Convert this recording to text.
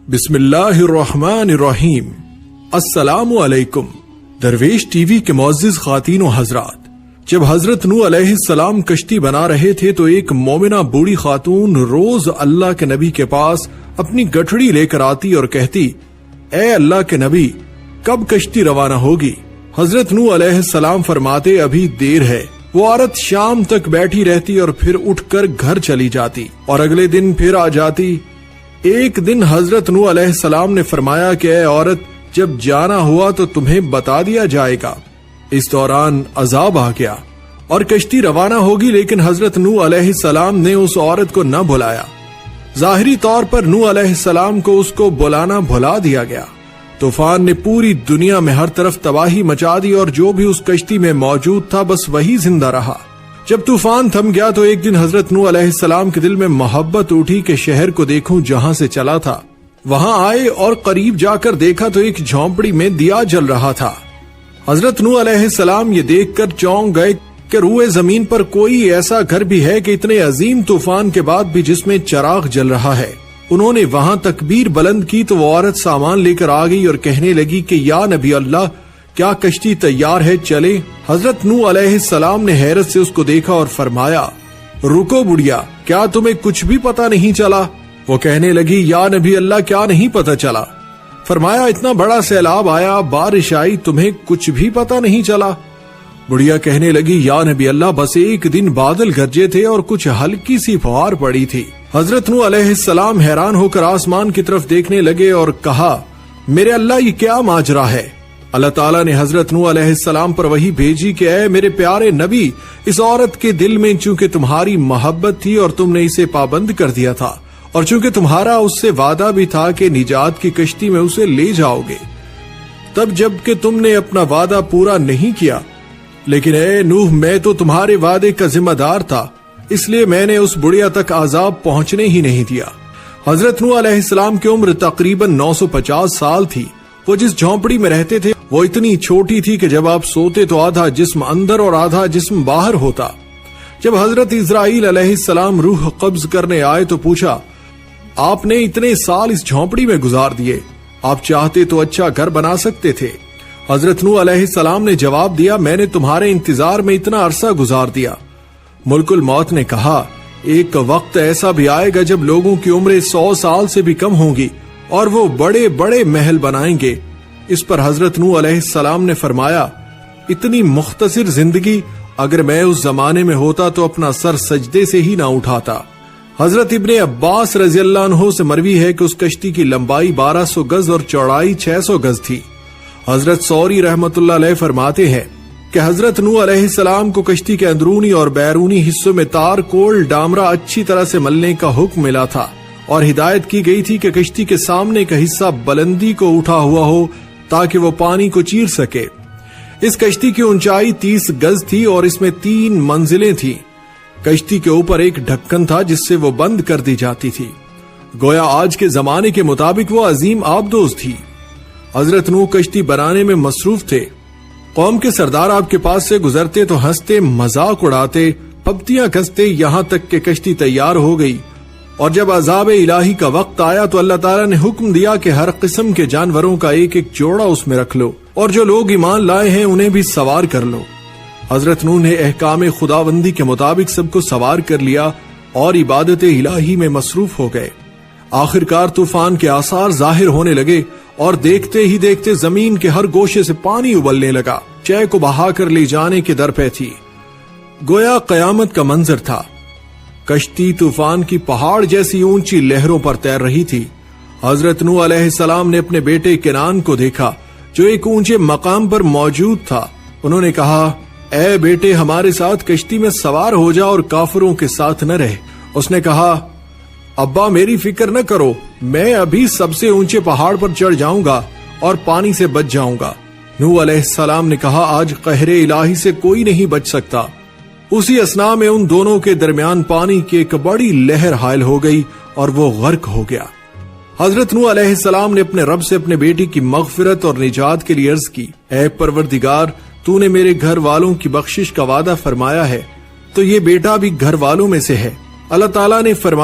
बिस्मिल्लाहिर्रहमानिर्रहीम। अस्सलामु अलैकुम। दरवेश टीवी के मुअज़्ज़िज़ ख़ातीन व हज़रात, जब हजरत नूह अलैहिस्सलाम कश्ती बना रहे थे तो एक मोमिना बूढ़ी खातून रोज अल्लाह के नबी के पास अपनी गठड़ी लेकर आती और कहती, ए अल्लाह के नबी, कब कश्ती रवाना होगी? हजरत नूह अलैहिस्सलाम फरमाते, अभी देर है। वो औरत शाम तक बैठी रहती और फिर उठकर घर चली जाती और अगले दिन फिर आ जाती। एक दिन हजरत नूह अलैहिस्सलाम ने फरमाया कि ए औरत, जब जाना हुआ तो तुम्हें बता दिया जाएगा। इस दौरान अजाब आ गया और कश्ती रवाना होगी, लेकिन हजरत नूह अलैहिस्सलाम ने उस औरत को न बुलाया। जाहिरी तौर पर नूह अलैहिस्सलाम को उसको बुलाना भुला दिया गया। तूफान ने पूरी दुनिया में हर तरफ तबाही मचा दी और जो भी उस कश्ती में मौजूद था बस वही जिंदा रहा। जब तूफान थम गया तो एक दिन हजरत नूह अलैहिस्सलाम के दिल में मोहब्बत उठी कि शहर को देखूं जहां से चला था। वहां आए और करीब जाकर देखा तो एक झोंपड़ी में दिया जल रहा था। हजरत नूह अलैहिस्सलाम ये देखकर चौंक गए कि रूए जमीन पर कोई ऐसा घर भी है कि इतने अजीम तूफान के बाद भी जिसमें चिराग जल रहा है। उन्होंने वहां तकबीर बुलंद की तो वो औरत सामान लेकर आ गई और कहने लगी कि या नबी अल्लाह, क्या कश्ती तैयार है, चले? हजरत नूह अलैहिस्सलाम ने हैरत से उसको देखा और फरमाया, रुको बुढ़िया, क्या तुम्हें कुछ भी पता नहीं चला? वो कहने लगी, या नबी अल्लाह, क्या नहीं पता चला? फरमाया, इतना बड़ा सैलाब आया, बारिश आई, तुम्हें कुछ भी पता नहीं चला? बुढ़िया कहने लगी, या नबी अल्लाह, बस एक दिन बादल गरजे थे और कुछ हल्की सी फुहार पड़ी थी। हजरत नूह अलैहिस्सलाम हैरान होकर आसमान की तरफ देखने लगे और कहा, मेरे अल्लाह, ये क्या माजरा है? अल्लाह ताला ने हजरत नूह अलैहिस्सलाम पर वही भेजी कि ऐ मेरे प्यारे नबी, इस औरत के दिल में चूंकि तुम्हारी मोहब्बत थी और तुमने इसे पाबंद कर दिया था, और चूंकि तुम्हारा उससे वादा भी था कि निजात की कश्ती में उसे ले जाओगे, तब जबकि तुमने अपना वादा पूरा नहीं किया, लेकिन ए नूह, मैं तो तुम्हारे वादे का जिम्मेदार था, इसलिए मैंने उस बुढ़िया तक आजाब पहुंचने ही नहीं दिया। हजरत नूह अलैहिस्सलाम की उम्र तकरीबन 950 साल थी। वो जिस झोंपड़ी में रहते थे वो इतनी छोटी थी कि जब आप सोते तो आधा जिस्म अंदर और आधा जिस्म बाहर होता। जब हजरत इस्राईल अलैहिस्सलाम रूह कब्ज करने आए तो पूछा, आपने इतने साल इस झोंपड़ी में गुजार दिए, आप चाहते तो अच्छा घर बना सकते थे। हजरत नूह अलैहिस्सलाम ने जवाब दिया, मैंने तुम्हारे इंतजार में इतना अरसा गुजार दिया। मुल्कुल मौत ने कहा, एक वक्त ऐसा भी आएगा जब लोगों की उम्रें 100 साल से भी कम होंगी और वो बड़े बड़े महल बनाएंगे। इस पर हजरत नूह अलैहिस्सलाम ने फरमाया, इतनी मुख्तसर जिंदगी, अगर मैं उस जमाने में होता तो अपना सर सजदे से ही ना उठाता। हजरत इब्ने अब्बास रज़ियल्लाहु अन्हु से मरवी है कि उस कश्ती की लंबाई 1200 गज और चौड़ाई 600 गज थी। हजरत सौरी रहमतुल्लाह अलैह फरमाते हैं कि हजरत नूह अलैहिस्सलाम को कश्ती के अंदरूनी और बैरूनी हिस्सों में तार कोल डामरा अच्छी तरह से मलने का हुक्म मिला था और हिदायत की गई थी कि कश्ती के सामने का हिस्सा बुलंदी को उठा हुआ हो ताकि वो पानी को चीर सके। इस कश्ती की ऊंचाई 30 गज थी और इसमें 3 मंजिलें थी। कश्ती के ऊपर एक ढक्कन था जिससे वो बंद कर दी जाती थी। गोया आज के जमाने के मुताबिक वो अजीम आबदोज थी। हजरत नूह कश्ती बनाने में मसरूफ थे। कौम के सरदार आपके पास से गुजरते तो हंसते, मजाक उड़ाते, पबतियां कसते, यहाँ तक कि कश्ती तैयार हो गई। और जब अजाब इलाही का वक्त आया तो अल्लाह ताला ने हुक्म दिया कि हर किस्म के जानवरों का एक एक जोड़ा उसमें रख लो और जो लोग ईमान लाए हैं उन्हें भी सवार कर लो। हजरत नूह ने अहकाम खुदाबंदी के मुताबिक सबको सवार कर लिया और इबादत इलाही में मसरूफ हो गए। आखिरकार तूफान के आसार जाहिर होने लगे और देखते ही देखते जमीन के हर गोशे से पानी उबलने लगा, चय को बहा कर ले जाने के दर पे थी। गोया कयामत का मंजर था। कश्ती तूफान की पहाड़ जैसी ऊंची लहरों पर तैर रही थी। हजरत नूह अलैहिस्सलाम ने अपने बेटे केनान को देखा जो एक ऊंचे मकाम पर मौजूद था। उन्होंने कहा, ए बेटे, हमारे साथ कश्ती में सवार हो जा और काफिरों के साथ न रहे। उसने कहा, अब्बा, मेरी फिक्र न करो, मैं अभी सबसे ऊंचे पहाड़ पर चढ़ जाऊंगा और पानी से बच जाऊंगा। नूह अलैहिस्सलाम ने कहा, आज कहरे इलाही से कोई नहीं बच सकता। उसी असना में उन दोनों के दरमियान पानी की एक बड़ी लहर हायल हो गई और वो गर्क हो गया। हजरत नूह अलैहिस्सलाम ने अपने रब से अपने बेटी की मगफिरत और निजात के लिए अर्ज की, ऐ परवरदिगार, तूने मेरे घर वालों की बख्शिश का वादा फरमाया है तो ये बेटा भी घर वालों में से है। अल्लाह ताला ने फरमाया,